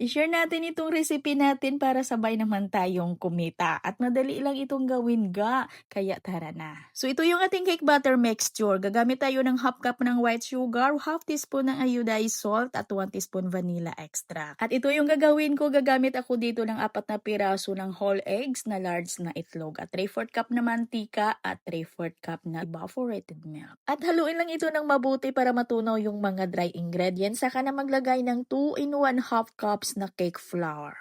I-share natin itong recipe natin para sabay naman tayong kumita at madali lang itong gawin ga, kaya tara na. So ito yung ating cake batter mixture. Gagamit tayo ng half cup ng white sugar, half teaspoon ng iodized salt at 1 teaspoon vanilla extract. At ito yung gagawin ko, gagamit ako dito ng 4 na piraso ng whole eggs na large na itlog at 3/4 cup na mantika at 3/4 cup na evaporated milk. At haluin lang ito ng mabuti para matunaw yung mga dry ingredients, saka na maglagay ng 2 in 1 half cups na cake flour.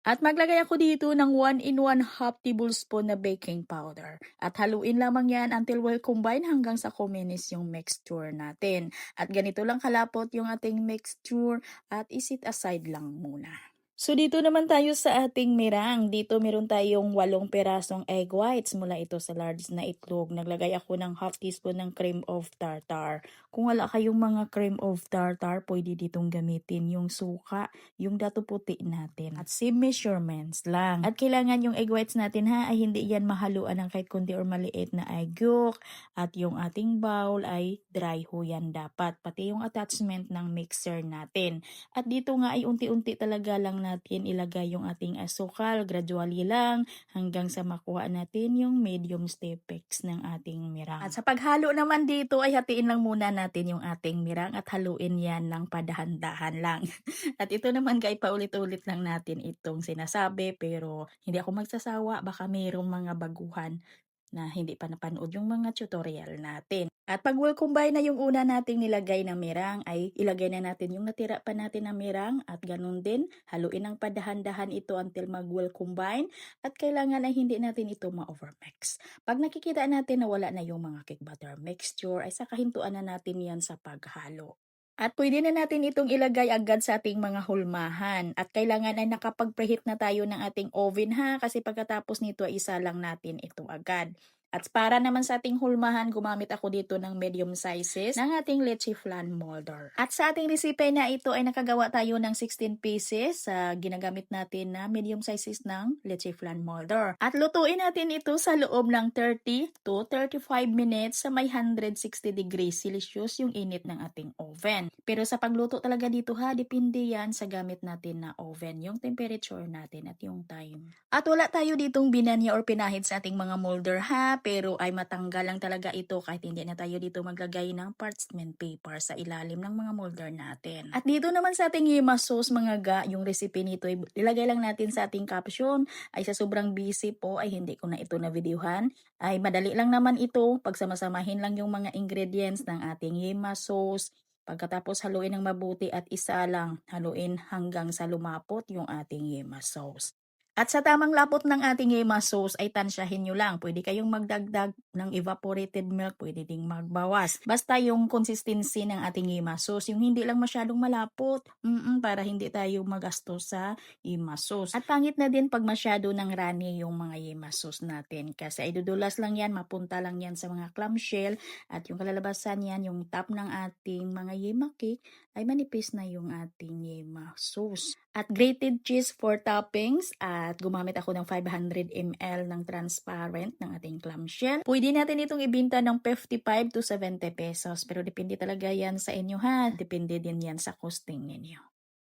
At maglagay ako dito ng 1 in 1 half tablespoon na baking powder. At haluin lamang yan until well combine hanggang sa kuminis yung mixture natin. At ganito lang kalapot yung ating mixture at isit aside lang muna. So dito naman tayo sa ating mirang. Dito meron tayong 8 perasong egg whites mula ito sa large na itlog. Naglagay ako ng half teaspoon ng cream of tartar. Kung wala kayong mga cream of tartar, pwede ditong gamitin yung suka, yung dato puti natin. At same measurements lang. At kailangan yung egg whites natin ay hindi yan mahaluan ng kahit kundi or maliit na egg yolk. At yung ating bowl ay dry ho yan dapat. Pati yung attachment ng mixer natin. At dito nga ay unti-unti talaga lang natin ilagay yung ating asukal, gradually lang hanggang sa makuha natin yung medium stepix ng ating mirang. At sa paghalo naman dito ay hatiin lang muna natin yung ating mirang at haluin yan ng padahan-dahan lang. At ito naman kay paulit-ulit lang natin itong sinasabi, pero hindi ako magsasawa, baka mayroong mga baguhan na hindi pa napanood yung mga tutorial natin. At pag well combine na yung una nating nilagay na mirang, ay ilagay na natin yung natira pa natin na mirang at ganun din, haluin ng padahan-dahan ito until mag well combine at kailangan ay hindi natin ito ma-overmix. Pag nakikita natin na wala na yung mga cake batter mixture, ay saka hintuan na natin yan sa paghalo. At pwede na natin itong ilagay agad sa ating mga hulmahan. At kailangan ay nakapag-preheat na tayo ng ating oven ha, kasi pagkatapos nito ay isa lang natin ito agad. At para naman sa ating hulmahan, gumamit ako dito ng medium sizes ng ating leche flan molder. At sa ating recipe na ito ay nakagawa tayo ng 16 pieces sa ginagamit natin na medium sizes ng leche flan molder. At lutuin natin ito sa loob ng 30 to 35 minutes sa may 160 degrees Celsius yung init ng ating oven. Pero sa pagluto talaga dito ha, depende yan sa gamit natin na oven, yung temperature natin at yung time. At wala tayo ditong binanya or pinahid sa ating mga molder ha, pero ay matanggal lang talaga ito kahit hindi na tayo dito maglagay ng parchment paper sa ilalim ng mga molder natin. At dito naman sa ating yema sauce mga ga, yung recipe nito ay ilagay lang natin sa ating caption. Ay sa sobrang busy po ay hindi ko na ito na videohan. Ay madali lang naman ito, pagsamasamahin lang yung mga ingredients ng ating yema sauce. Pagkatapos haluin ng mabuti at isa lang, haluin hanggang sa lumapot yung ating yema sauce. At sa tamang lapot ng ating yema sauce ay tansyahin nyo lang. Pwede kayong magdagdag ng evaporated milk, pwede ding magbawas. Basta yung consistency ng ating yema sauce, yung hindi lang masyadong malapot, para hindi tayo magastos sa yema sauce. At pangit na din pag masyado ng runny yung mga yema sauce natin. Kasi ay dudulas lang yan, mapunta lang yan sa mga clamshell. At yung kalalabasan yan, yung top ng ating mga yema cake, ay manipis na yung ating yema sauce. At grated cheese for toppings at gumamit ako ng 500 ml ng transparent ng ating clamshell. Pwede natin itong ibenta ng 55 to 70 pesos pero depende talaga yan sa inyo ha. Depende din yan sa costing ninyo.